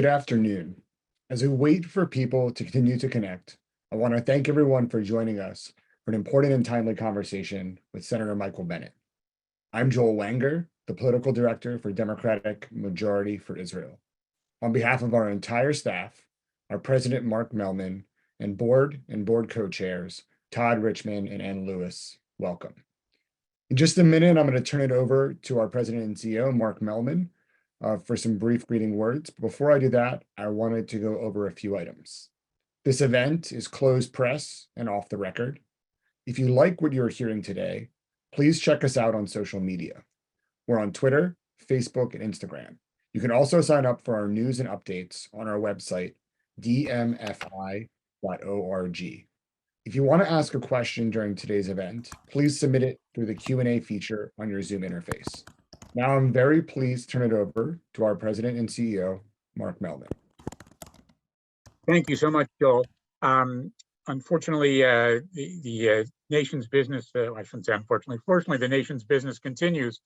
Good afternoon. As we wait for people to continue to connect, I want to thank everyone for joining us for an important and timely conversation with Senator Michael Bennet. I'm Joel Wanger, the political director for Democratic Majority for Israel. On behalf of our entire staff, our president, Mark Melman, and board co-chairs, Todd Richmond and Ann Lewis, welcome. In just a minute, I'm going to turn it over to our president and CEO, Mark Melman, for some brief greeting words. Before I do that, I wanted to go over a few items. This event is closed press and off the record. If you like what you're hearing today, please check us out on social media. We're on Twitter, Facebook, and Instagram. You can also sign up for our news and updates on our website, dmfi.org. If you want to ask a question during today's event, please submit it through the Q&A feature on your Zoom interface. Now I'm very pleased to turn it over to our president and CEO, Mark Melman. Thank you so much, Joel. Unfortunately, the nation's business, I shouldn't say unfortunately, fortunately, the nation's business continues,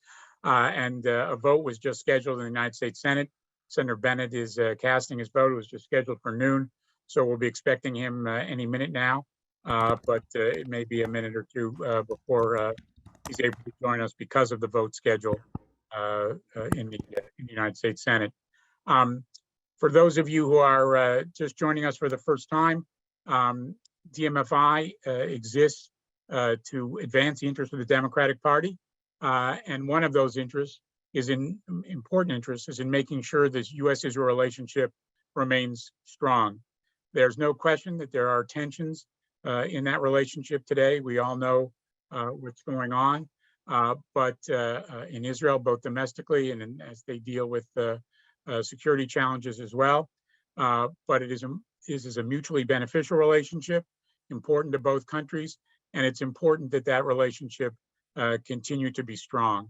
and a vote was just scheduled in the United States Senate. Senator Bennet is casting his vote. It was just scheduled for noon, so we'll be expecting him any minute now, but it may be a minute or two before he's able to join us because of the vote schedule in the United States Senate. For those of you who are just joining us for the first time, DMFI exists to advance the interests of the Democratic Party, and one of those interests is important interests is in making sure this U.S.-Israel relationship remains strong. There's no question that there are tensions in that relationship today. We all know what's going on, but in Israel, both domestically and as they deal with security challenges as well. But it is a mutually beneficial relationship, important to both countries, and it's important that that relationship continue to be strong.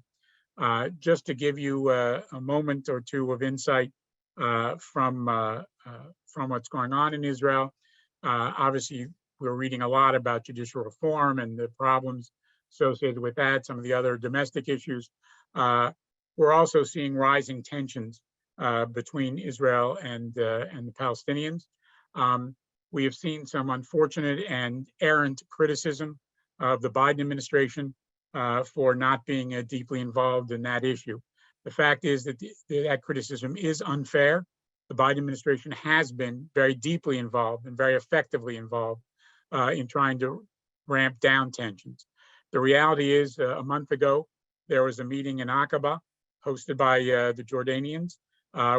Just to give you a moment or two of insight from what's going on in Israel, obviously we're reading a lot about judicial reform and the problems associated with that, some of the other domestic issues. We're also seeing rising tensions between Israel and the Palestinians. We have seen some unfortunate and errant criticism of the Biden administration for not being deeply involved in that issue. The fact is that that criticism is unfair. The Biden administration has been very deeply involved and very effectively involved in trying to ramp down tensions. The reality is, a month ago, there was a meeting in Aqaba hosted by the Jordanians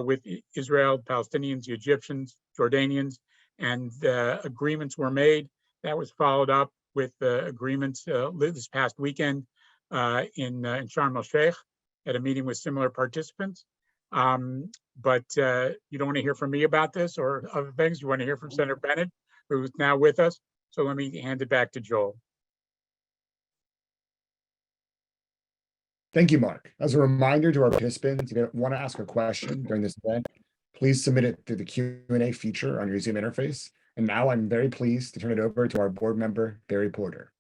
with Israel, Palestinians, the Egyptians, Jordanians, and agreements were made. That was followed up with agreements this past weekend in Sharm el-Sheikh at a meeting with similar participants. But you don't want to hear from me about this or other things. You want to hear from Senator Bennet, who's now with us. So let me hand it back to Joel. Thank you, Mark. As a reminder to our participants, if you want to ask a question during this event, please submit it through the Q&A feature on your Zoom interface. And now I'm very pleased to turn it over to our board member, Barry Porter.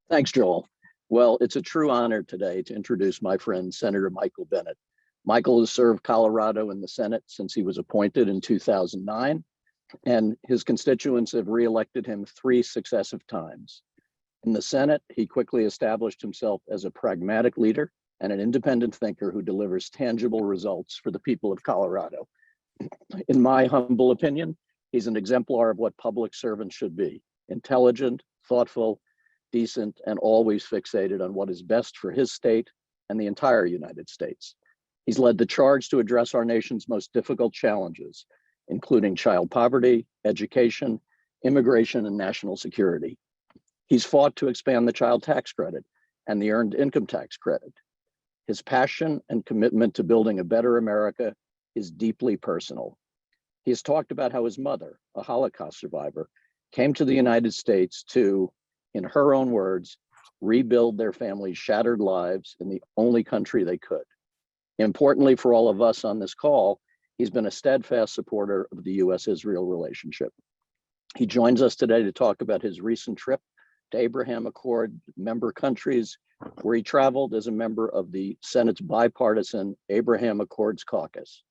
Thanks, Joel. Well, it's a true honor today to introduce my friend, Senator Michael Bennet. Michael has served Colorado in the Senate since he was appointed in 2009, and his constituents have reelected him 3 successive times. In the Senate, he quickly established himself as a pragmatic leader and an independent thinker who delivers tangible results for the people of Colorado. In my humble opinion, he's an exemplar of what public servants should be: intelligent, thoughtful, decent, and always fixated on what is best for his state and the entire United States. He's led the charge to address our nation's most difficult challenges, including child poverty, education, immigration, and national security. He's fought to expand the child tax credit and the earned income tax credit. His passion and commitment to building a better America is deeply personal. He has talked about how his mother, a Holocaust survivor, came to the United States to, in her own words, rebuild their family's shattered lives in the only country they could. Importantly for all of us on this call, he's been a steadfast supporter of the U.S.-Israel relationship. He joins us today to talk about his recent trip to Abraham Accord member countries, where he traveled as a member of the Senate's bipartisan Abraham Accords caucus.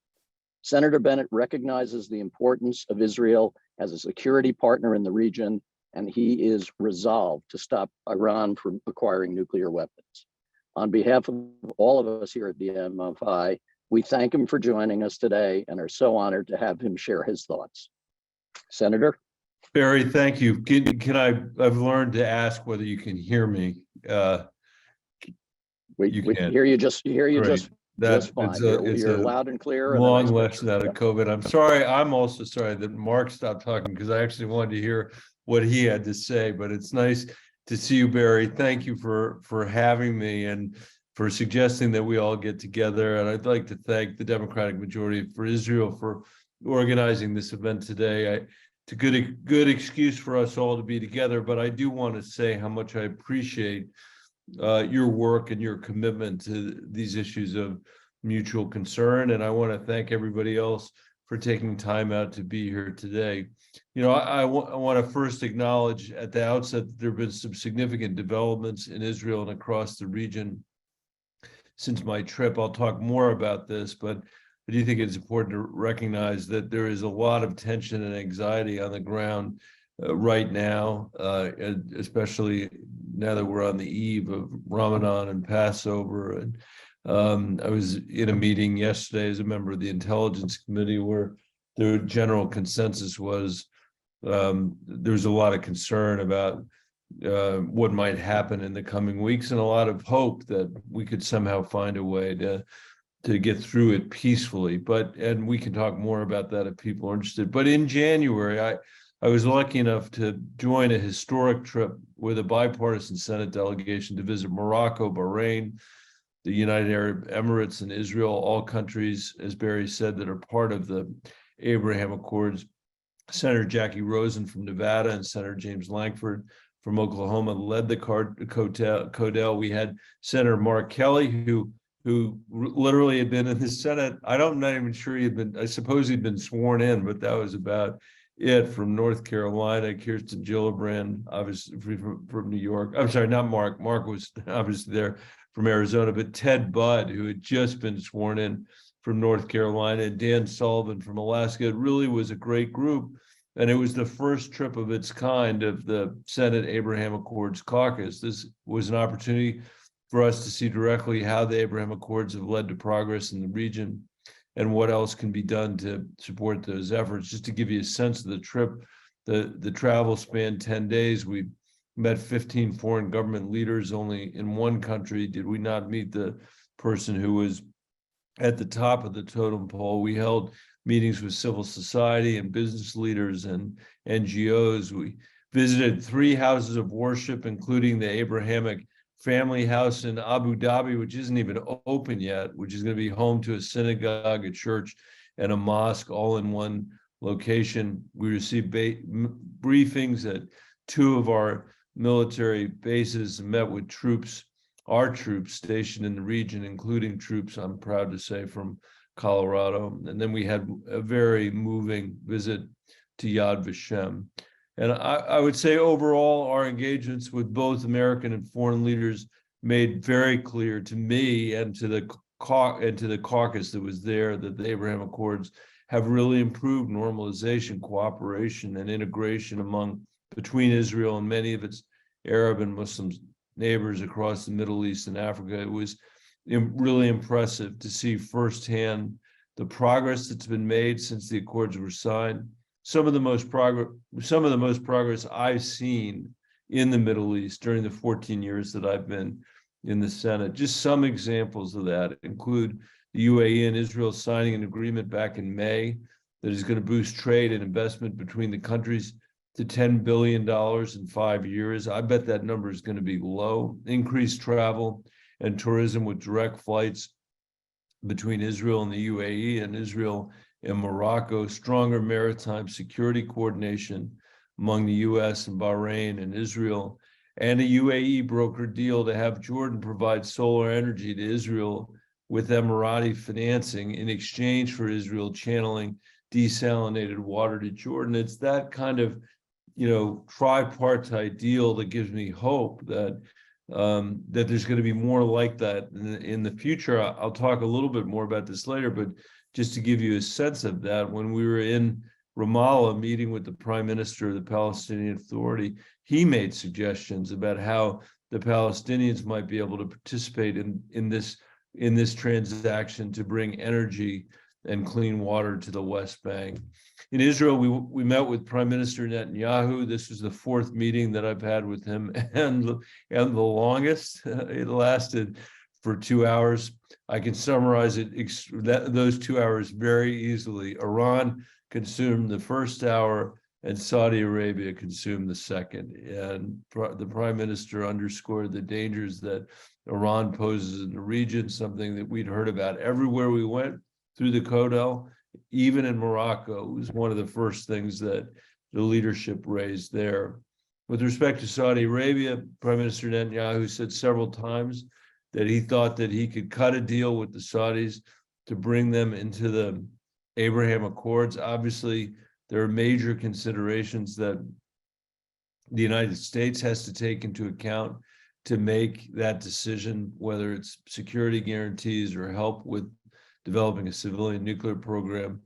Senator Bennet recognizes the importance of Israel as a security partner in the region, and he is resolved to stop Iran from acquiring nuclear weapons. On behalf of all of us here at DMFI, we thank him for joining us today and are so honored to have him share his thoughts. Senator? Barry, thank you. I've learned to ask whether you can hear me. We can. hear you just fine. You're a loud and clear. And long lesson out of COVID. I'm sorry. I'm also sorry that Mark stopped talking because I actually wanted to hear what he had to say. But it's nice to see you, Barry. Thank you for having me and for suggesting that we all get together. And I'd like to thank the Democratic majority for Israel for organizing this event today. It's a good excuse for us all to be together. But I do want to say how much I appreciate your work and your commitment to these issues of mutual concern. And I want to thank everybody else for taking time out to be here today. You know, I want to first acknowledge at the outset that there have been some significant developments in Israel and across the region since my trip. I'll talk more about this, but I do think it's important to recognize that there is a lot of tension and anxiety on the ground right now, especially now that we're on the eve of Ramadan and Passover. And I was in a meeting yesterday as a member of the Intelligence Committee where the general consensus was there's a lot of concern about what might happen in the coming weeks and a lot of hope that we could somehow find a way to get through it peacefully. And we can talk more about that if people are interested. But in January, I was lucky enough to join a historic trip with a bipartisan Senate delegation to visit Morocco, Bahrain, the United Arab Emirates, and Israel, all countries, as Barry said, that are part of the Abraham Accords. Senator Jackie Rosen from Nevada and Senator James Lankford from Oklahoma led the Codel. We had Senator Mark Kelly, who literally had been in the Senate. I'm not even sure I suppose he'd been sworn in, but that was about it. From North Carolina, Kirsten Gillibrand, obviously from New York. I'm sorry, not Mark. Mark was obviously there from Arizona, but Ted Budd, who had just been sworn in from North Carolina, and Dan Sullivan from Alaska. It really was a great group. And it was the first trip of its kind of the Senate Abraham Accords caucus. This was an opportunity for us to see directly how the Abraham Accords have led to progress in the region and what else can be done to support those efforts. Just to give you a sense of the trip, the travel spanned 10 days. We met 15 foreign government leaders. Only in one country did we not meet the person who was at the top of the totem pole. We held meetings with civil society and business leaders and NGOs. We visited 3 houses of worship, including the Abrahamic Family House in Abu Dhabi, which isn't even open yet, which is going to be home to a synagogue, a church, and a mosque all in one location. We received briefings at 2 of our military bases and met with our troops stationed in the region, including troops, I'm proud to say, from Colorado. And then we had a very moving visit to Yad Vashem. And I would say overall, our engagements with both American and foreign leaders made very clear to me and to the caucus that was there that the Abraham Accords have really improved normalization, cooperation, and integration between Israel and many of its Arab and Muslim neighbors across the Middle East and Africa. It was really impressive to see firsthand the progress that's been made since the accords were signed. Some of the most progress I've seen in the Middle East during the 14 years that I've been in the Senate. Just some examples of that include the UAE and Israel signing an agreement back in May that is going to boost trade and investment between the countries to $10 billion in 5 years. I bet that number is going to be low. Increased travel and tourism with direct flights between Israel and the UAE and Israel and Morocco, stronger maritime security coordination among the US and Bahrain and Israel, and a UAE brokered deal to have Jordan provide solar energy to Israel with Emirati financing in exchange for Israel channeling desalinated water to Jordan. It's that kind of, tripartite deal that gives me hope that there's going to be more like that in the future. I'll talk a little bit more about this later, but just to give you a sense of that, when we were in Ramallah meeting with the Prime Minister of the Palestinian Authority, he made suggestions about how the Palestinians might be able to participate in this transaction to bring energy and clean water to the West Bank. In Israel, we met with Prime Minister Netanyahu. This was the 4th meeting that I've had with him, and the longest. It lasted for 2 hours. I can summarize those 2 hours very easily. Iran consumed the first hour, and Saudi Arabia consumed the second. And the Prime Minister underscored the dangers that Iran poses in the region, something that we'd heard about everywhere we went through the Codel, even in Morocco. It was one of the first things that the leadership raised there. With respect to Saudi Arabia, Prime Minister Netanyahu said several times that he thought that he could cut a deal with the Saudis to bring them into the Abraham Accords. Obviously, there are major considerations that the United States has to take into account to make that decision, whether it's security guarantees or help with developing a civilian nuclear program,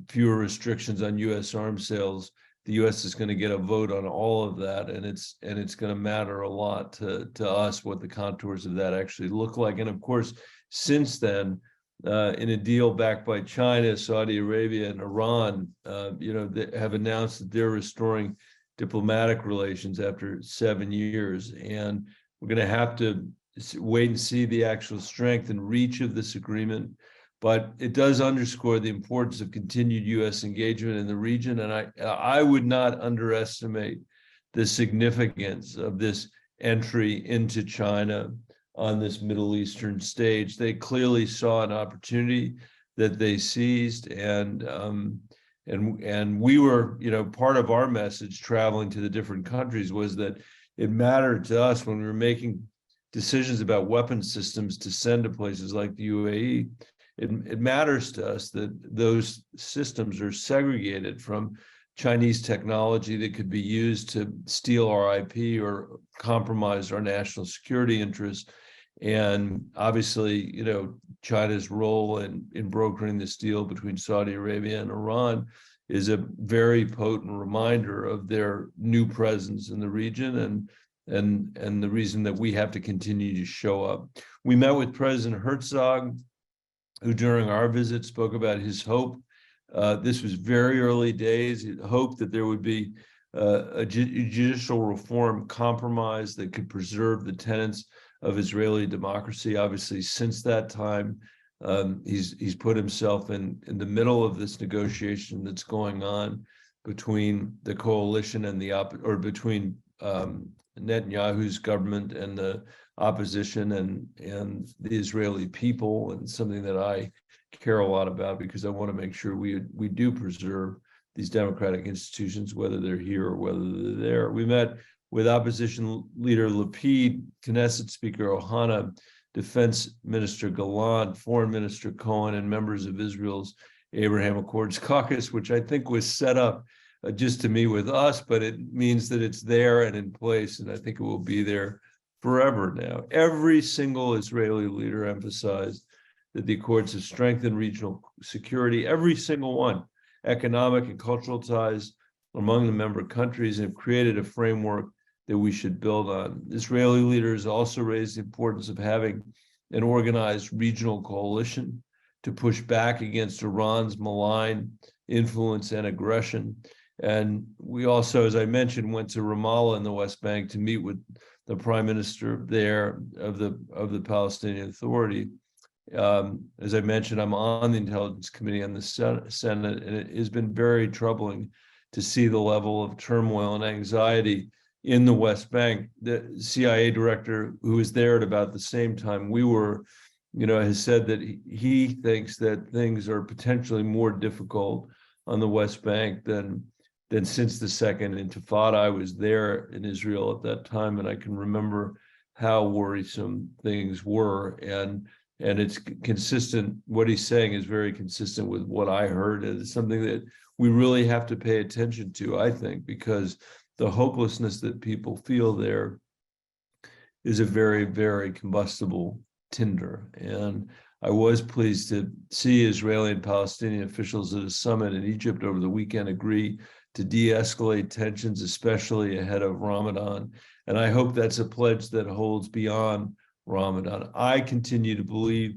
fewer restrictions on U.S. arms sales. The U.S. is going to get a vote on all of that, and it's going to matter a lot to us what the contours of that actually look like. And of course, since then, in a deal backed by China, Saudi Arabia, and Iran, they have announced that they're restoring diplomatic relations after 7 years, and we're going to have to wait and see the actual strength and reach of this agreement. But it does underscore the importance of continued U.S. engagement in the region, and I would not underestimate the significance of this entry into China on this Middle Eastern stage. They clearly saw an opportunity that they seized, and we were, part of our message traveling to the different countries was that it mattered to us when we were making decisions about weapon systems to send to places like the UAE. It matters to us that those systems are segregated from Chinese technology that could be used to steal our IP or compromise our national security interests. And obviously, China's role in brokering this deal between Saudi Arabia and Iran is a very potent reminder of their new presence in the region and the reason that we have to continue to show up. We met with President Herzog, who during our visit spoke about his hope. This was very early days. He hoped that there would be a judicial reform compromise that could preserve the tenets of Israeli democracy. Obviously, since that time, he's put himself in the middle of this negotiation that's going on between the coalition and between Netanyahu's government and the opposition and the Israeli people, and something that I care a lot about because I want to make sure we do preserve these democratic institutions, whether they're here or whether they're there. We met with opposition leader Lapid, Knesset Speaker Ohana, Defense Minister Gallant, Foreign Minister Cohen, and members of Israel's Abraham Accords caucus, which I think was set up just to meet with us, but it means that it's there and in place, and I think it will be there forever now. Every single Israeli leader emphasized that the Accords have strengthened regional security, every single one, economic and cultural ties among the member countries, and have created a framework that we should build on. Israeli leaders also raised the importance of having an organized regional coalition to push back against Iran's malign influence and aggression. And we also, as I mentioned, went to Ramallah in the West Bank to meet with the prime minister there of the Palestinian Authority. As I mentioned, I'm on the Intelligence Committee on the Senate, and it has been very troubling to see the level of turmoil and anxiety in the West Bank. The CIA director, who was there at about the same time we were, has said that he thinks that things are potentially more difficult on the West Bank than since the Second Intifada. I was there in Israel at that time, and I can remember how worrisome things were. And it's consistent. What he's saying is very consistent with what I heard. And it's something that we really have to pay attention to, I think, because the hopelessness that people feel there is a very, very combustible tinder. And I was pleased to see Israeli and Palestinian officials at a summit in Egypt over the weekend agree to de-escalate tensions, especially ahead of Ramadan. And I hope that's a pledge that holds beyond Ramadan. I continue to believe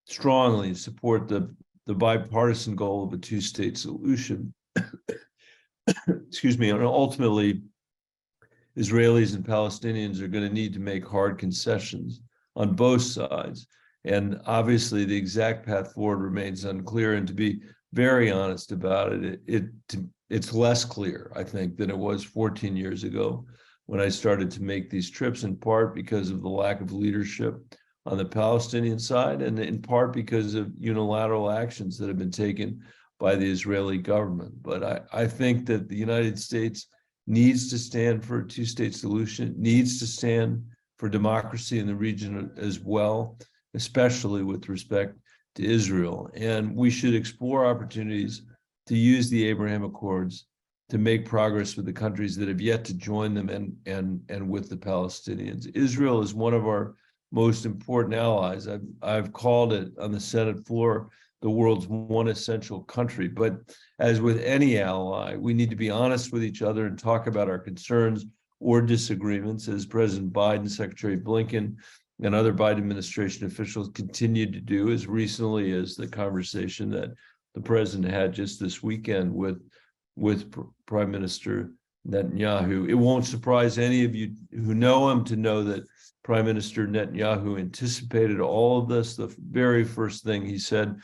strongly support the bipartisan goal of a two-state solution. Excuse me, and ultimately, Israelis and Palestinians are going to need to make hard concessions on both sides. And obviously, the exact path forward remains unclear. And to be very honest about it, it's less clear, I think, than it was 14 years ago when I started to make these trips, in part because of the lack of leadership on the Palestinian side, and in part because of unilateral actions that have been taken by the Israeli government. But I think that the United States needs to stand for a two-state solution, needs to stand for democracy in the region as well, especially with respect to Israel. And we should explore opportunities to use the Abraham Accords to make progress with the countries that have yet to join them and with the Palestinians. Israel is one of our most important allies. I've called it on the Senate floor the world's one essential country. But as with any ally, we need to be honest with each other and talk about our concerns or disagreements, as President Biden, Secretary Blinken, and other Biden administration officials continued to do as recently as the conversation that the president had just this weekend with Prime Minister Netanyahu. It won't surprise any of you who know him to know that Prime Minister Netanyahu anticipated all of this. The very first thing he said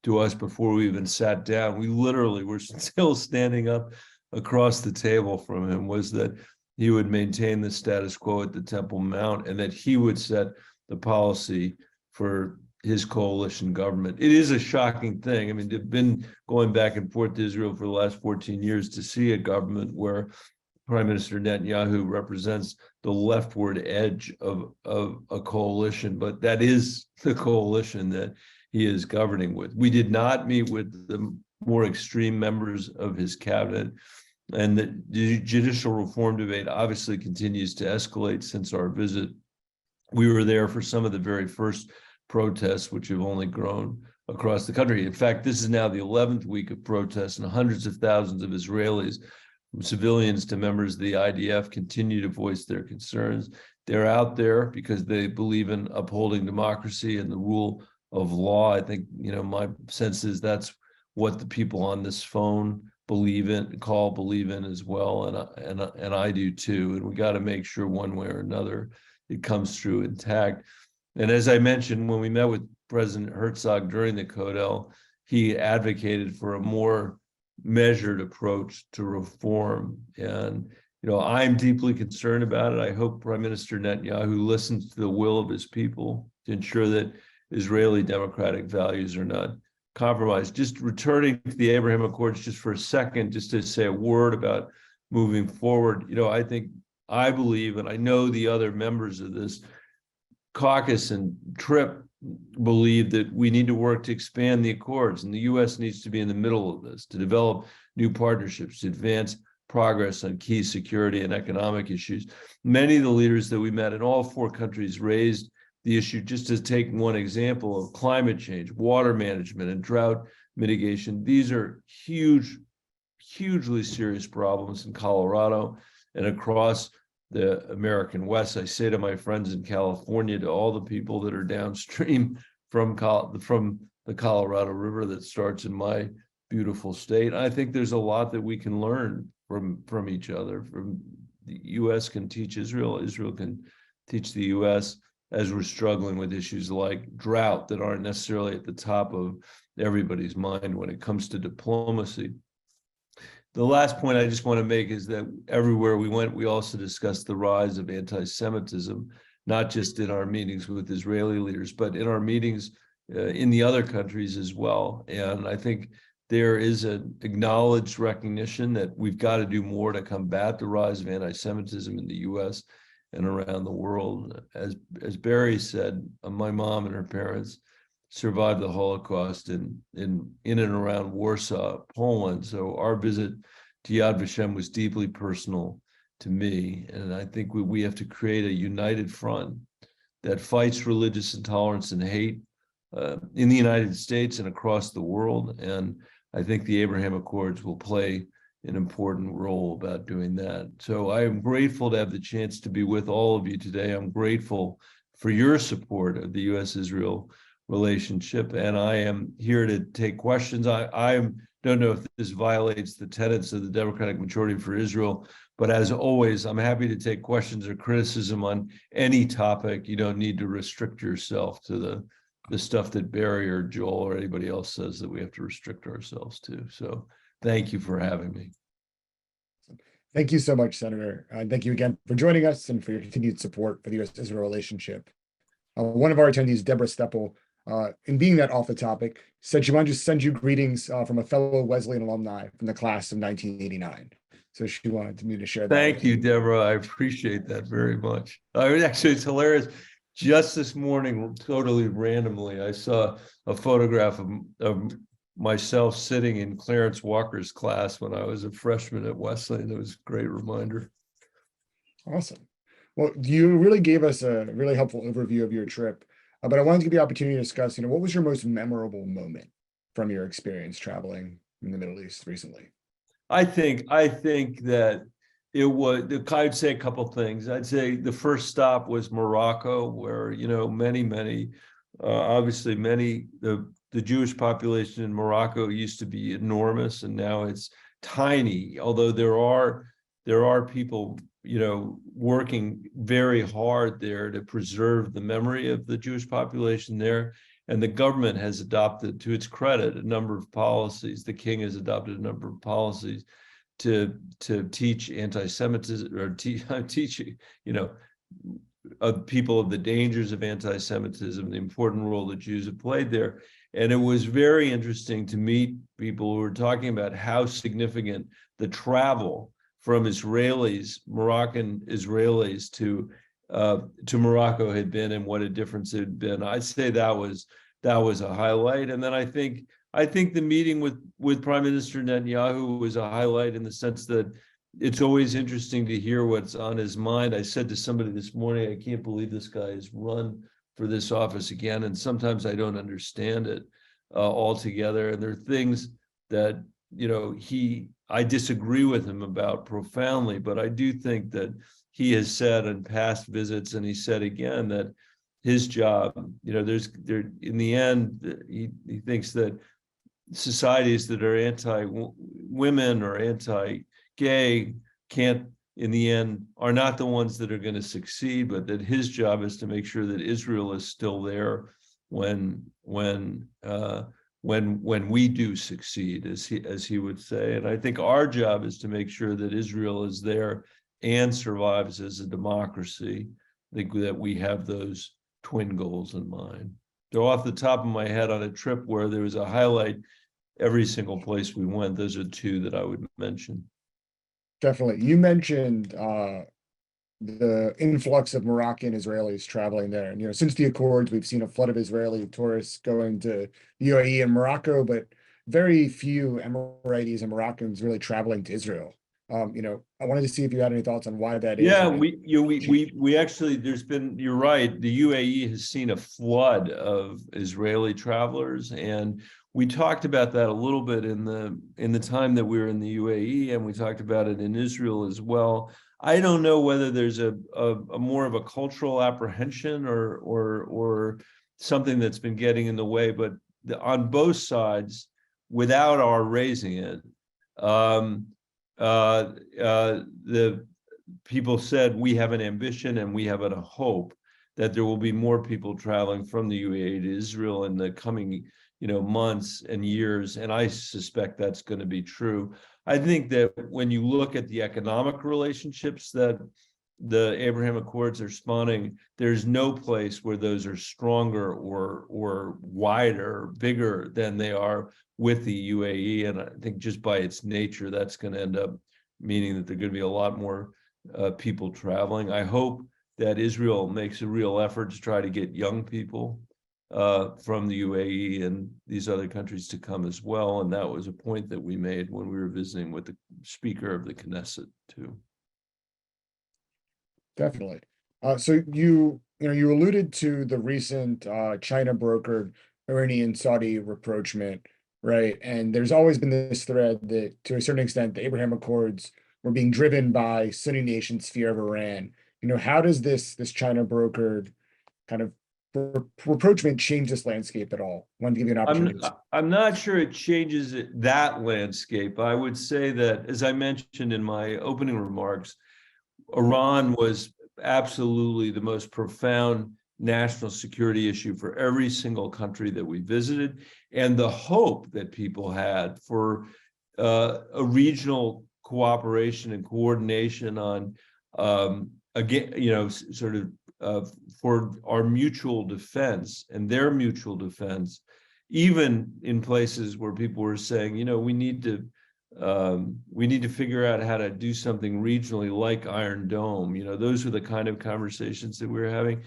to us before we even sat down, we literally were still standing up across the table from him, was that he would maintain the status quo at the Temple Mount and that he would set the policy for his coalition government. It is a shocking thing. I mean, they've been going back and forth to Israel for the last 14 years to see a government where Prime Minister Netanyahu represents the leftward edge of a coalition, but that is the coalition that he is governing with. We did not meet with the more extreme members of his cabinet, and the judicial reform debate obviously continues to escalate since our visit. We were there for some of the very first protests, which have only grown across the country. In fact, this is now the 11th week of protests, and hundreds of thousands of Israelis, from civilians to members of the IDF, continue to voice their concerns. They're out there because they believe in upholding democracy and the rule of law. I think, my sense is that's what the people on this phone believe in as well, and I do too. And we got to make sure one way or another it comes through intact. And as I mentioned, when we met with President Herzog during the Codel, he advocated for a more measured approach to reform. And, I'm deeply concerned about it. I hope Prime Minister Netanyahu listens to the will of his people to ensure that Israeli democratic values are not compromised. Just returning to the Abraham Accords just for a second, just to say a word about moving forward. I believe, and I know the other members of this caucus and trip believe, that we need to work to expand the accords, and the U.S. needs to be in the middle of this, to develop new partnerships, to advance progress on key security and economic issues. Many of the leaders that we met in all four countries raised the issue, just to take one example, of climate change, water management, and drought mitigation. These are hugely serious problems in Colorado and across the American West. I say to my friends in California, to all the people that are downstream from the Colorado River that starts in my beautiful state, I think there's a lot that we can learn from each other. From the U.S. can teach Israel, Israel can teach the U.S., as we're struggling with issues like drought that aren't necessarily at the top of everybody's mind when it comes to diplomacy. The last point I just want to make is that everywhere we went, we also discussed the rise of anti-Semitism, not just in our meetings with Israeli leaders, but in our meetings in the other countries as well. And I think there is an acknowledged recognition that we've got to do more to combat the rise of anti-Semitism in the U.S. and around the world. As Barry said, my mom and her parents survived the Holocaust in and around Warsaw, Poland. So our visit to Yad Vashem was deeply personal to me. And I think we have to create a united front that fights religious intolerance and hate in the United States and across the world. And I think the Abraham Accords will play an important role about doing that. So I am grateful to have the chance to be with all of you today. I'm grateful for your support of the U.S.-Israel relationship, and I am here to take questions. I don't know if this violates the tenets of the Democratic Majority for Israel, but as always, I'm happy to take questions or criticism on any topic. You don't need to restrict yourself to the stuff that Barry or Joel or anybody else says that we have to restrict ourselves to. So thank you for having me. Thank you so much, Senator. Thank you again for joining us and for your continued support for the U.S.-Israel relationship. One of our attendees, Deborah Steppel, in being that off the topic, said she wanted to send you greetings from a fellow Wesleyan alumni from the class of 1989. So she wanted me to share that. Thank you, Deborah. I appreciate that very much. Actually, it's hilarious. Just this morning, totally randomly, I saw a photograph of myself sitting in Clarence Walker's class when I was a freshman at Wesleyan. It was a great reminder. Awesome. Well, you really gave us a really helpful overview of your trip, but I wanted to give you the opportunity to discuss, what was your most memorable moment from your experience traveling in the Middle East recently? I think that it was, I'd say a couple of things. I'd say the first stop was Morocco, where, obviously the Jewish population in Morocco used to be enormous, and now it's tiny, although there are people, working very hard there to preserve the memory of the Jewish population there. And the government has adopted, to its credit, a number of policies. The king has adopted a number of policies to teach anti-Semitism, or teach people of the dangers of anti-Semitism, the important role that Jews have played there. And it was very interesting to meet people who were talking about how significant the travel from Israelis, Moroccan Israelis, to Morocco had been, and what a difference it had been. I'd say that was a highlight. And then I think the meeting with Prime Minister Netanyahu was a highlight, in the sense that it's always interesting to hear what's on his mind. I said to somebody this morning, I can't believe this guy has run for this office again, and sometimes I don't understand it altogether. And there are things that I disagree with him about profoundly, but I do think that he has said in past visits, and he said again, that his job, in the end, he thinks that societies that are anti-women or anti-gay can't, in the end, are not the ones that are going to succeed, but that his job is to make sure that Israel is still there when we do succeed, as he would say. And I think our job is to make sure that Israel is there and survives as a democracy. I think that we have those twin goals in mind. So off the top of my head, on a trip where there was a highlight every single place we went, those are two that I would mention. Definitely. You mentioned the influx of Moroccan Israelis traveling there. And, since the Accords, we've seen a flood of Israeli tourists going to the UAE and Morocco, but very few Emiratis and Moroccans really traveling to Israel. I wanted to see if you had any thoughts on why that is. Yeah, we actually, you're right, the UAE has seen a flood of Israeli travelers, and we talked about that a little bit in the time that we were in the UAE, and we talked about it in Israel as well. I don't know whether there's a more of a cultural apprehension or something that's been getting in the way, but on both sides, without our raising it, the people said we have an ambition and we have a hope that there will be more people traveling from the UAE to Israel in the coming months and years, and I suspect that's going to be true. I think that when you look at the economic relationships that the Abraham Accords are spawning, there's no place where those are stronger or wider, bigger than they are with the UAE. And I think just by its nature, that's going to end up meaning that there are going to be a lot more people traveling. I hope that Israel makes a real effort to try to get young people from the UAE and these other countries to come as well. And that was a point that we made when we were visiting with the Speaker of the Knesset too. Definitely. So you alluded to the recent China brokered Iranian Saudi rapprochement, right? And there's always been this thread that, to a certain extent, the Abraham Accords were being driven by Sunni nation's fear of Iran. How does this China brokered kind of rapprochement change this landscape at all? Want to give you an opportunity. I'm not sure it changes that landscape. I would say that, as I mentioned in my opening remarks, Iran was absolutely the most profound national security issue for every single country that we visited, and the hope that people had for a regional cooperation and coordination on again, sort of for our mutual defense and their mutual defense, even in places where people were saying, we need to figure out how to do something regionally like Iron Dome. Those are the kind of conversations that we're having.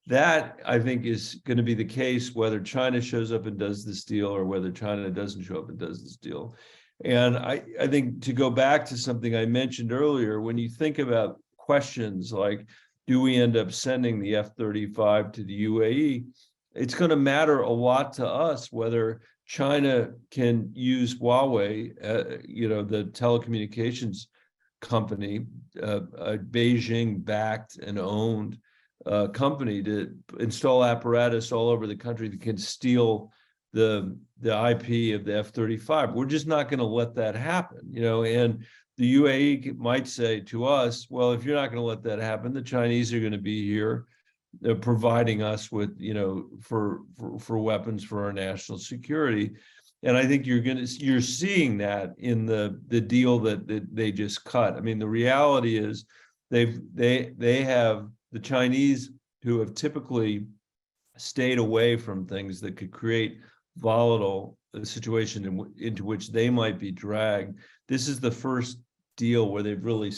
That, I think, is going to be the case whether China shows up and does this deal or whether China doesn't show up and does this deal. And I think, to go back to something I mentioned earlier, when you think about questions like, do we end up sending the F-35 to the UAE? It's going to matter a lot to us whether China can use Huawei, the telecommunications company, a Beijing-backed and owned company, to install apparatus all over the country that can steal the IP of the F-35. We're just not going to let that happen, and the UAE might say to us, well, if you're not going to let that happen, the Chinese are going to be here providing us with, for weapons for our national security. And I think you're seeing that in the deal that they just cut. I mean, the reality is they have the Chinese, who have typically stayed away from things that could create volatile situation into which they might be dragged. This is the first deal where they've really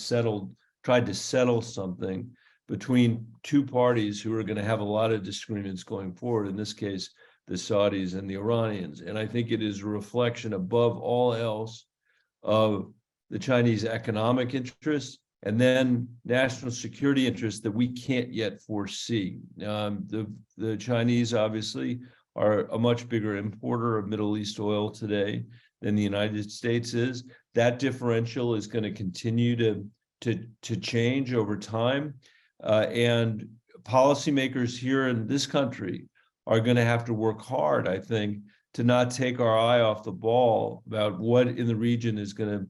tried to settle something between two parties who are going to have a lot of disagreements going forward, in this case, the Saudis and the Iranians. And I think it is a reflection, above all else, of the Chinese economic interests and then national security interests that we can't yet foresee. The Chinese obviously are a much bigger importer of Middle East oil today than the United States is. That differential is going to continue to change over time. And policymakers here in this country are going to have to work hard, I think, to not take our eye off the ball about what in the region is going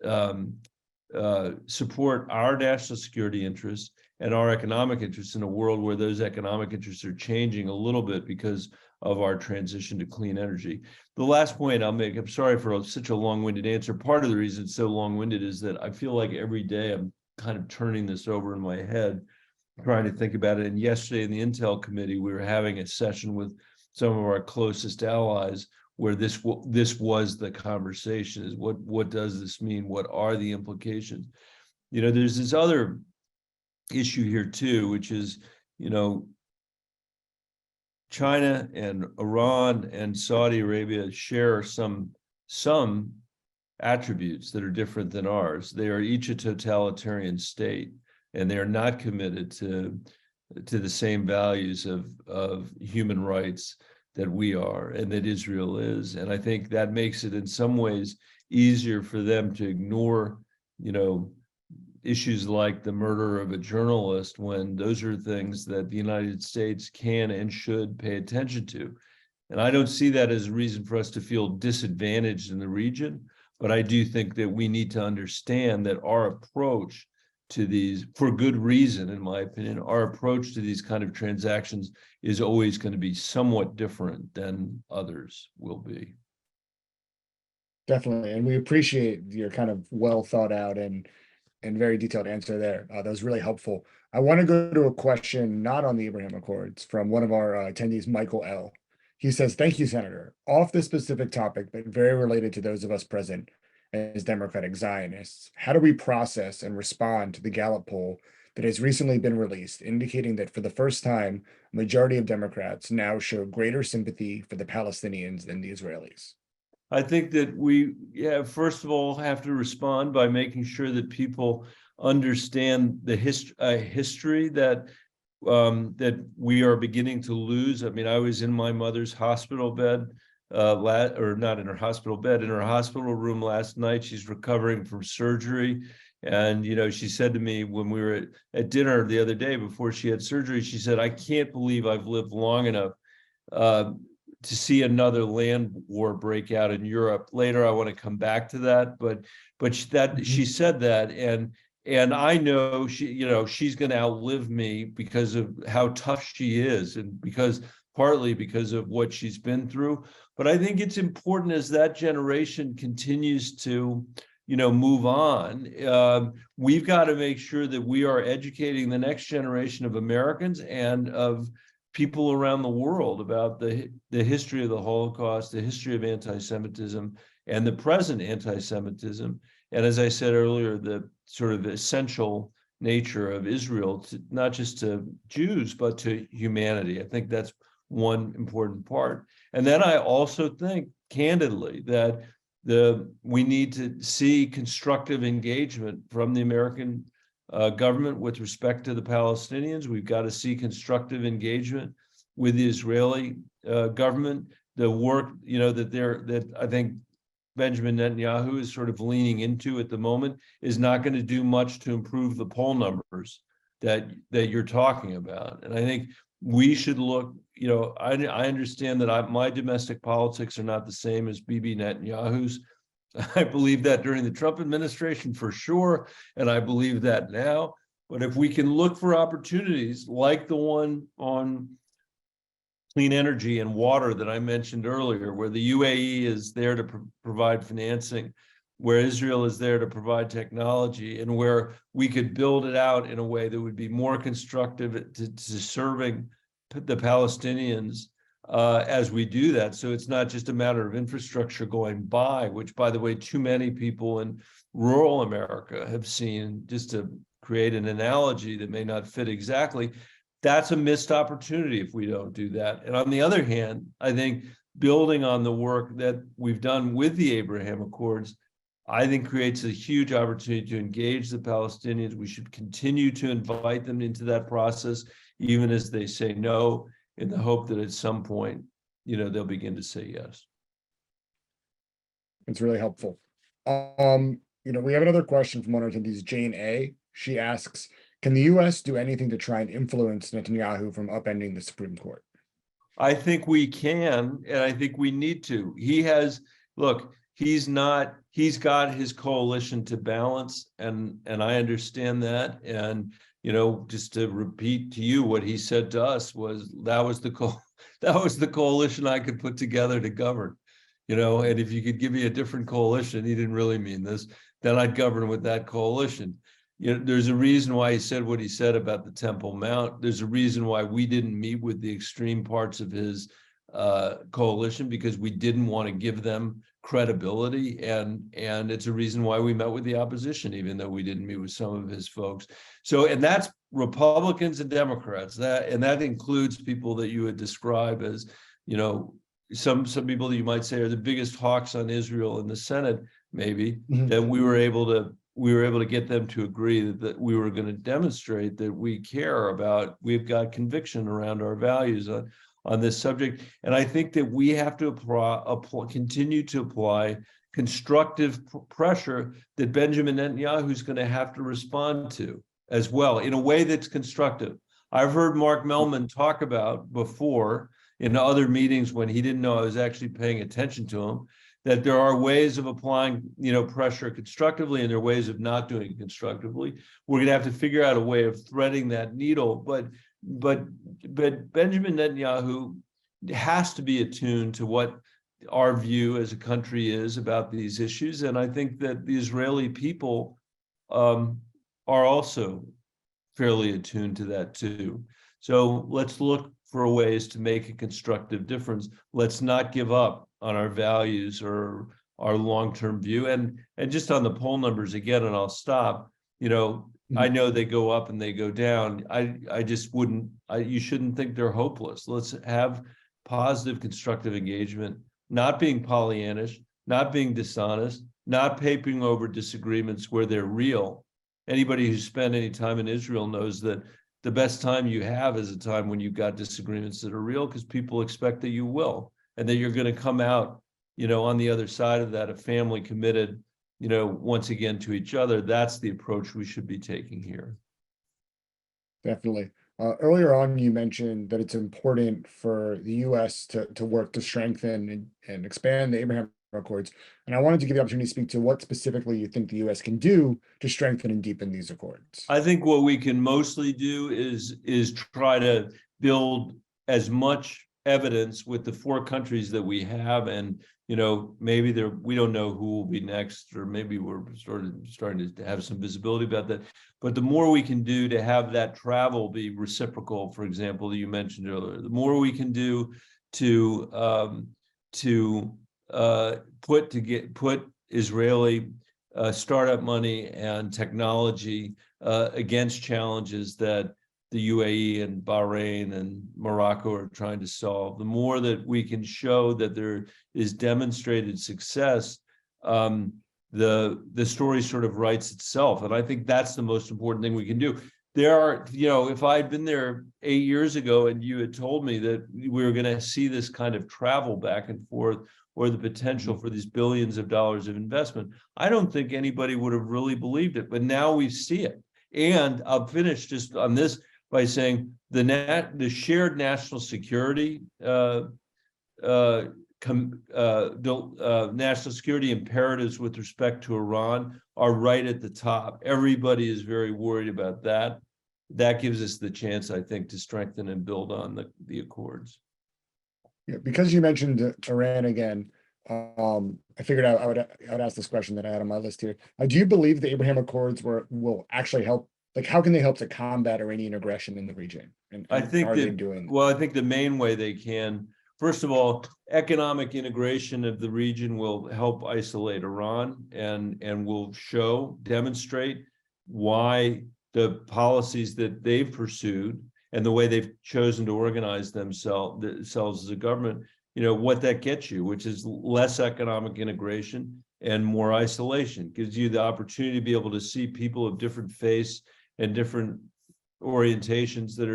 to support our national security interests and our economic interests in a world where those economic interests are changing a little bit because of our transition to clean energy. The last point I'll make, I'm sorry for such a long-winded answer. Part of the reason it's so long-winded is that I feel like every day I'm kind of turning this over in my head, trying to think about it. And yesterday in the Intel committee, we were having a session with some of our closest allies where this was the conversation: is what does this mean? What are the implications? There's this other issue here too, which is, China and Iran and Saudi Arabia share some attributes that are different than ours. They are each a totalitarian state, and they are not committed to the same values of human rights that we are and that Israel is. And I think that makes it in some ways easier for them to ignore, issues like the murder of a journalist, when those are things that the United States can and should pay attention to. And I don't see that as a reason for us to feel disadvantaged in the region, but I do think that we need to understand that our approach to these, for good reason, in my opinion, our approach to these kind of transactions is always going to be somewhat different than others will be. Definitely. And we appreciate your kind of well thought out and very detailed answer there. That was really helpful. I want to go to a question not on the Abraham Accords from one of our attendees, Michael L. He says, thank you, Senator. Off this specific topic, but very related to those of us present as Democratic Zionists, how do we process and respond to the Gallup poll that has recently been released, indicating that for the first time, a majority of Democrats now show greater sympathy for the Palestinians than the Israelis? I think that we, first of all, have to respond by making sure that people understand the history that that we are beginning to lose. I mean, I was in my mother's hospital bed, or not in her hospital bed, in her hospital room last night. She's recovering from surgery. And, she said to me when we were at dinner the other day before she had surgery, she said, I can't believe I've lived long enough to see another land war break out in Europe. Later, I want to come back to that, but she said that, and I know she's going to outlive me because of how tough she is, and partly because of what she's been through. But I think it's important as that generation continues to move on. We've got to make sure that we are educating the next generation of Americans and of people around the world about the history of the Holocaust, the history of anti-Semitism, and the present anti-Semitism. And as I said earlier, the sort of essential nature of Israel, not just to Jews, but to humanity. I think that's one important part. And then I also think, candidly, that we need to see constructive engagement from the American government with respect to the Palestinians. We've got to see constructive engagement with the Israeli government. The work, that I think Benjamin Netanyahu is sort of leaning into at the moment is not going to do much to improve the poll numbers that you're talking about. And I think we should look, I understand that my domestic politics are not the same as Bibi Netanyahu's. I believe that during the Trump administration for sure, and I believe that now. But if we can look for opportunities like the one on clean energy and water that I mentioned earlier, where the UAE is there to provide financing, where Israel is there to provide technology, and where we could build it out in a way that would be more constructive to serving the Palestinians as we do that. So it's not just a matter of infrastructure going by, which, by the way, too many people in rural America have seen. Just to create an analogy that may not fit exactly, that's a missed opportunity if we don't do that. And on the other hand, I think building on the work that we've done with the Abraham Accords, I think creates a huge opportunity to engage the Palestinians. We should continue to invite them into that process, even as they say no, in the hope that at some point, they'll begin to say yes. It's really helpful. We have another question from one of our attendees, Jane A. She asks, can the US do anything to try and influence Netanyahu from upending the Supreme Court? I think we can, and I think we need to. He's got his coalition to balance, and I understand that. And just to repeat to you what he said to us was that was the coalition I could put together to govern. And if you could give me a different coalition, he didn't really mean this, then I'd govern with that coalition. There's a reason why he said what he said about the Temple Mount. There's a reason why we didn't meet with the extreme parts of his coalition, because we didn't want to give them credibility, and it's a reason why we met with the opposition, even though we didn't meet with some of his folks. So, and that's Republicans and Democrats, that includes people that you would describe as, some people that you might say are the biggest hawks on Israel in the Senate, maybe, that we were able to get them to agree that we were going to demonstrate that we care about, we've got conviction around our values on this subject. And I think that we have to continue to apply constructive pressure that Benjamin Netanyahu is going to have to respond to as well, in a way that's constructive. I've heard Mark Mellman talk about before in other meetings when he didn't know I was actually paying attention to him, that there are ways of applying, pressure constructively, and there are ways of not doing it constructively. We're going to have to figure out a way of threading that needle, but Benjamin Netanyahu has to be attuned to what our view as a country is about these issues, and I think that the Israeli people are also fairly attuned to that too. So let's look for ways to make a constructive difference. Let's not give up on our values or our long-term view. And just on the poll numbers again, and I'll stop, I know they go up and they go down. I just wouldn't, you shouldn't think they're hopeless. Let's have positive, constructive engagement, not being Pollyannish, not being dishonest, not papering over disagreements where they're real. Anybody who's spent any time in Israel knows that the best time you have is a time when you've got disagreements that are real, because people expect that you will, and that you're going to come out, on the other side of that, a family committed, once again to each other. That's the approach we should be taking here. Definitely. Earlier on, you mentioned that it's important for the U.S. to work to strengthen and expand the Abraham Accords. And I wanted to give you the opportunity to speak to what specifically you think the U.S. can do to strengthen and deepen these accords. I think what we can mostly do is try to build as much evidence with the 4 countries that we have, and maybe we don't know who will be next, or maybe we're starting to have some visibility about that. But the more we can do to have that travel be reciprocal, for example, that you mentioned earlier, the more we can do to put Israeli startup money and technology against challenges that the UAE and Bahrain and Morocco are trying to solve, the more that we can show that there is demonstrated success, the story sort of writes itself. And I think that's the most important thing we can do. There are, if I'd been there 8 years ago and you had told me that we were going to see this kind of travel back and forth, or the potential for these billions of dollars of investment, I don't think anybody would have really believed it. But now we see it. And I'll finish just on this by saying the shared national security national security imperatives with respect to Iran are right at the top. Everybody is very worried about that. That gives us the chance, I think, to strengthen and build on the accords. Yeah, because you mentioned Iran again, I figured I would ask this question that I had on my list here. Do you believe the Abraham Accords will actually help? Like, how can they help to combat Iranian aggression in the region? And I think are they that, doing? well, I think the main way they can, first of all, economic integration of the region will help isolate Iran and will demonstrate why the policies that they've pursued and the way they've chosen to organize themselves as a government, what that gets you, which is less economic integration and more isolation. Gives you the opportunity to be able to see people of different faiths and different orientations that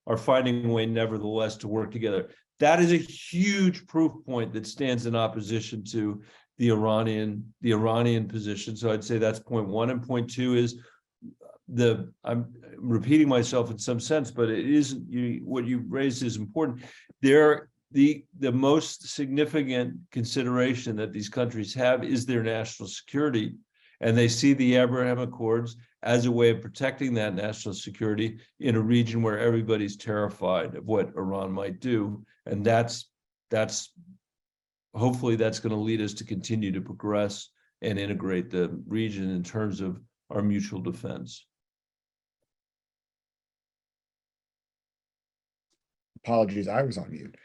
are finding a way nevertheless to work together. That is a huge proof point that stands in opposition to the Iranian position. So I'd say that's point one. And point two is I'm repeating myself in some sense, but it isn't what you raised is important. The most significant consideration that these countries have is their national security, and they see the Abraham Accords as a way of protecting that national security in a region where everybody's terrified of what Iran might do. And that's hopefully that's going to lead us to continue to progress and integrate the region in terms of our mutual defense. Apologies, I was on mute.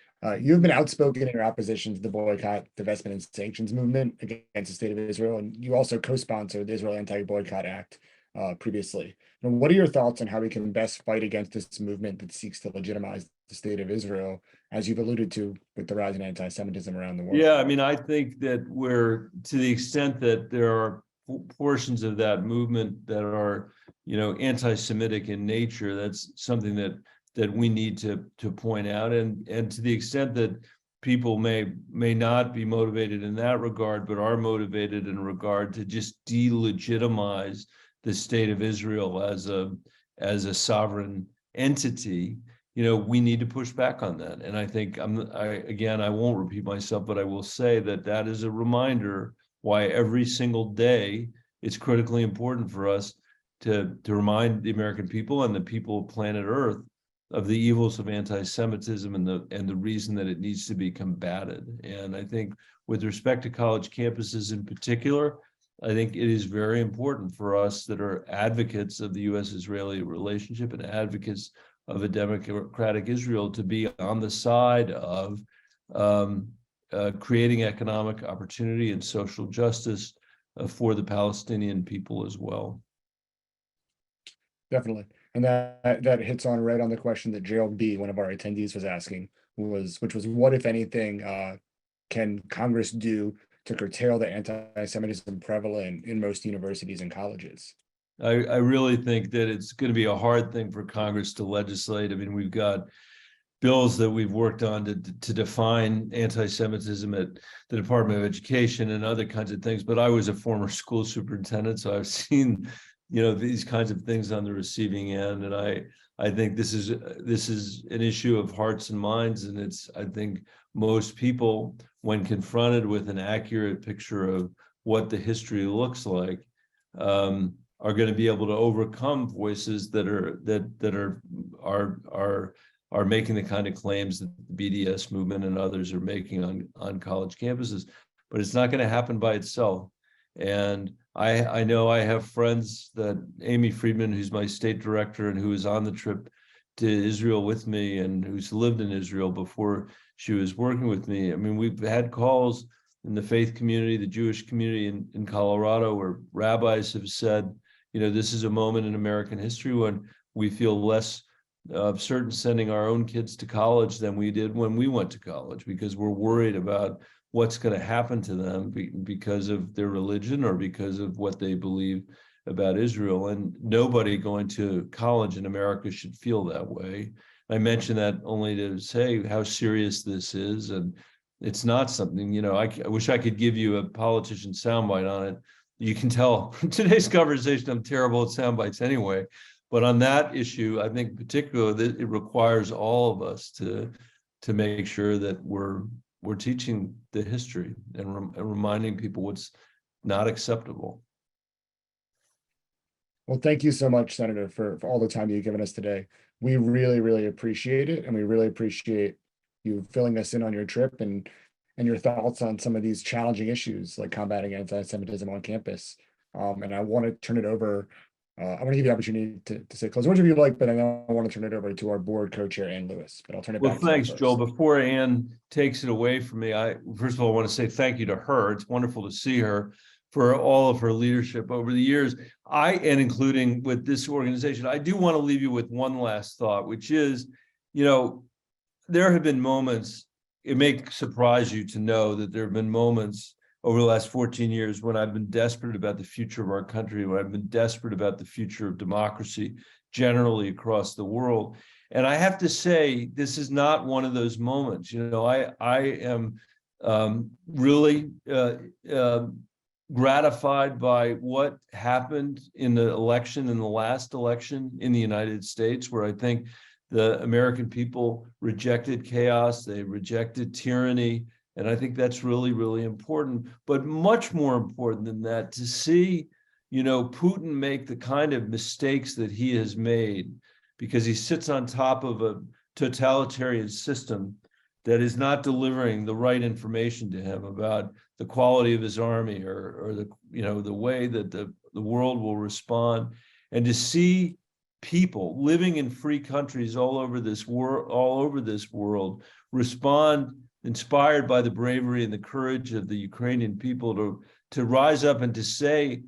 You have been outspoken in your opposition to the boycott, divestment, and sanctions movement against the state of Israel, and you also co-sponsored the Israel Anti-Boycott Act previously. Now, what are your thoughts on how we can best fight against this movement that seeks to legitimize the state of Israel, as you've alluded to with the rise in anti-Semitism around the world? Yeah, I mean, I think that to the extent that there are portions of that movement that are, anti-Semitic in nature, that's something that we need to point out, and to the extent that people may not be motivated in that regard, but are motivated in regard to just delegitimize the state of Israel as a sovereign entity, we need to push back on that. And I think I won't repeat myself, but I will say that is a reminder why every single day it's critically important for us to remind the American people and the people of planet Earth of the evils of anti-Semitism and the reason that it needs to be combated. And I think with respect to college campuses in particular, I think it is very important for us that are advocates of the U.S.-Israeli relationship and advocates of a democratic Israel to be on the side of creating economic opportunity and social justice for the Palestinian people as well. Definitely. And that hits on right on the question that Gerald B., one of our attendees, was asking, which was what, if anything, can Congress do to curtail the anti-Semitism prevalent in most universities and colleges? I really think that it's going to be a hard thing for Congress to legislate. I mean, we've got bills that we've worked on to define anti-Semitism at the Department of Education and other kinds of things. But I was a former school superintendent, so I've seen, these kinds of things on the receiving end. And I think this is an issue of hearts and minds. And I think most people, when confronted with an accurate picture of what the history looks like, are going to be able to overcome voices that are making the kind of claims that the BDS movement and others are making on college campuses. But it's not going to happen by itself. And I know I have friends that Amy Friedman, who's my state director and who was on the trip to Israel with me and who's lived in Israel before she was working with me. I mean, we've had calls in the faith community, the Jewish community in Colorado, where rabbis have said, this is a moment in American history when we feel less certain sending our own kids to college than we did when we went to college, because we're worried about what's going to happen to them because of their religion or because of what they believe about Israel. And nobody going to college in America should feel that way. I mention that only to say how serious this is. And it's not something, I wish I could give you a politician soundbite on it. You can tell from today's conversation, I'm terrible at soundbites anyway. But on that issue, I think particularly that it requires all of us to make sure that we're teaching the history and reminding people what's not acceptable. Well, thank you so much, Senator, for all the time you've given us today. We really, really appreciate it. And we really appreciate you filling us in on your trip and your thoughts on some of these challenging issues like combating anti-Semitism on campus. And I want to turn it over. I want to give you the opportunity to say close words if you'd like, but I want to turn it over to our board co-chair, Ann Lewis. But I'll turn it back to you thanks, first. Joel. Before Ann takes it away from me, first of all, I want to say thank you to her. It's wonderful to see her for all of her leadership over the years. And including with this organization, I do want to leave you with one last thought, which is, there have been moments, it may surprise you to know that there have been moments over the last 14 years when I've been desperate about the future of our country, when I've been desperate about the future of democracy generally across the world. And I have to say, this is not one of those moments. I am really gratified by what happened in the last election in the United States, where I think the American people rejected chaos, they rejected tyranny. And I think that's really, really important. But much more important than that, to see, Putin make the kind of mistakes that he has made, because he sits on top of a totalitarian system that is not delivering the right information to him about the quality of his army or the way that the world will respond. And to see people living in free countries all over this world respond, inspired by the bravery and the courage of the Ukrainian people to rise up and to say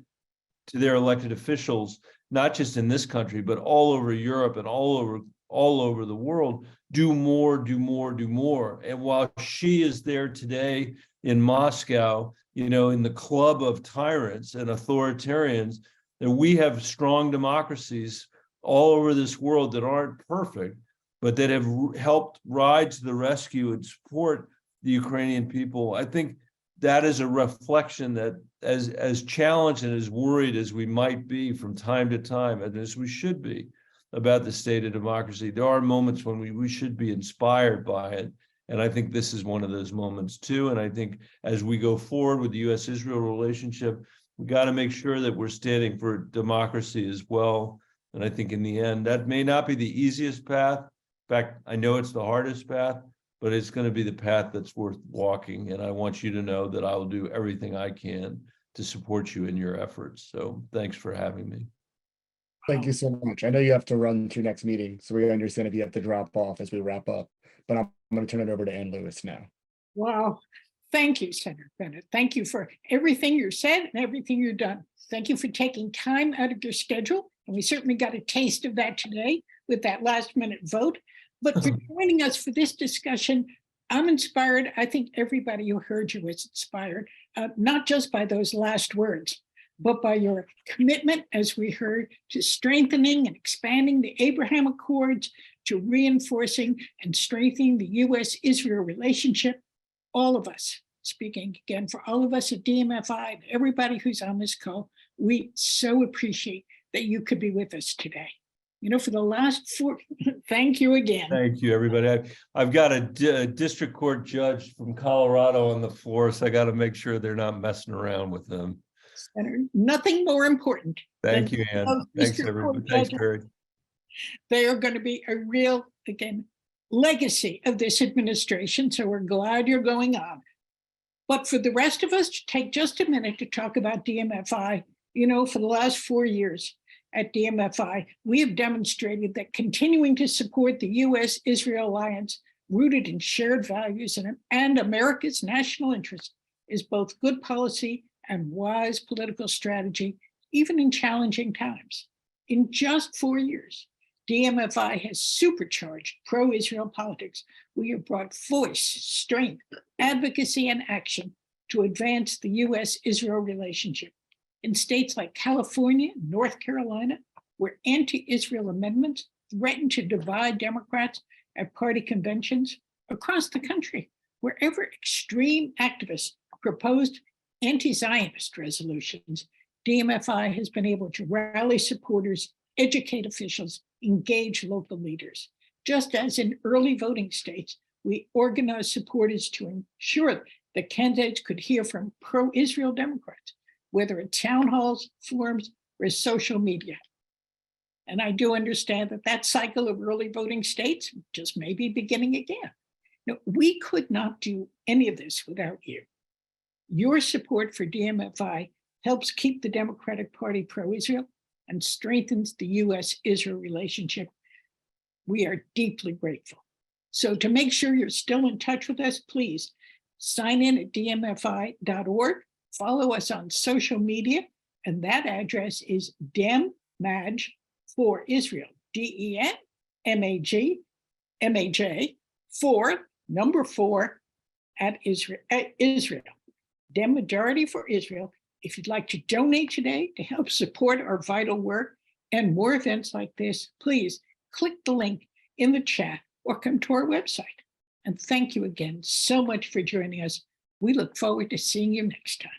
to their elected officials, not just in this country, but all over Europe and all over the world, do more, do more, do more. And while she is there today in Moscow, in the club of tyrants and authoritarians, that we have strong democracies all over this world that aren't perfect, but that have helped ride to the rescue and support the Ukrainian people. I think that is a reflection that as challenged and as worried as we might be from time to time, and as we should be about the state of democracy, there are moments when we should be inspired by it. And I think this is one of those moments too. And I think as we go forward with the U.S.-Israel relationship, we got to make sure that we're standing for democracy as well. And I think in the end, that may not be the easiest path. In fact, I know it's the hardest path, but it's going to be the path that's worth walking. And I want you to know that I will do everything I can to support you in your efforts. So thanks for having me. Thank you so much. I know you have to run to your next meeting, so we understand if you have to drop off as we wrap up, but I'm going to turn it over to Ann Lewis now. Wow. Thank you, Senator Bennet. Thank you for everything you said and everything you've done. Thank you for taking time out of your schedule. And we certainly got a taste of that today with that last minute vote. But for joining us for this discussion, I'm inspired. I think everybody who heard you was inspired, not just by those last words, but by your commitment, as we heard, to strengthening and expanding the Abraham Accords, to reinforcing and strengthening the U.S.-Israel relationship. All of us, speaking again for all of us at DMFI and everybody who's on this call, we so appreciate that you could be with us today. You know, for the last 4, thank you again. Thank you, everybody. I've got a district court judge from Colorado on the floor, so I got to make sure they're not messing around with them. Senator, nothing more important. Thank than you, Ann. those Thanks, district everybody. court Thanks, judges. Barry. They are going to be a real, again, legacy of this administration. So we're glad you're going on. But for the rest of us, take just a minute to talk about DMFI. You know, for the last 4 years at DMFI, we have demonstrated that continuing to support the U.S.-Israel alliance rooted in shared values and America's national interest is both good policy and wise political strategy, even in challenging times. In just 4 years, DMFI has supercharged pro-Israel politics. We have brought voice, strength, advocacy, and action to advance the U.S.-Israel relationship. In states like California, North Carolina, where anti-Israel amendments threaten to divide Democrats at party conventions, across the country, wherever extreme activists proposed anti-Zionist resolutions, DMFI has been able to rally supporters, educate officials, engage local leaders. Just as in early voting states, we organized supporters to ensure that candidates could hear from pro-Israel Democrats, whether at town halls, forums, or social media. And I do understand that that cycle of early voting states just may be beginning again. No, we could not do any of this without you. Your support for DMFI helps keep the Democratic Party pro-Israel and strengthens the U.S.-Israel relationship. We are deeply grateful. So to make sure you're still in touch with us, please sign in at dmfi.org, follow us on social media, and that address is DemMaj for Israel, DENMAG, MAJ, 4 at Israel. Dem Majority for Israel. If you'd like to donate today to help support our vital work and more events like this, please click the link in the chat or come to our website. And thank you again so much for joining us. We look forward to seeing you next time.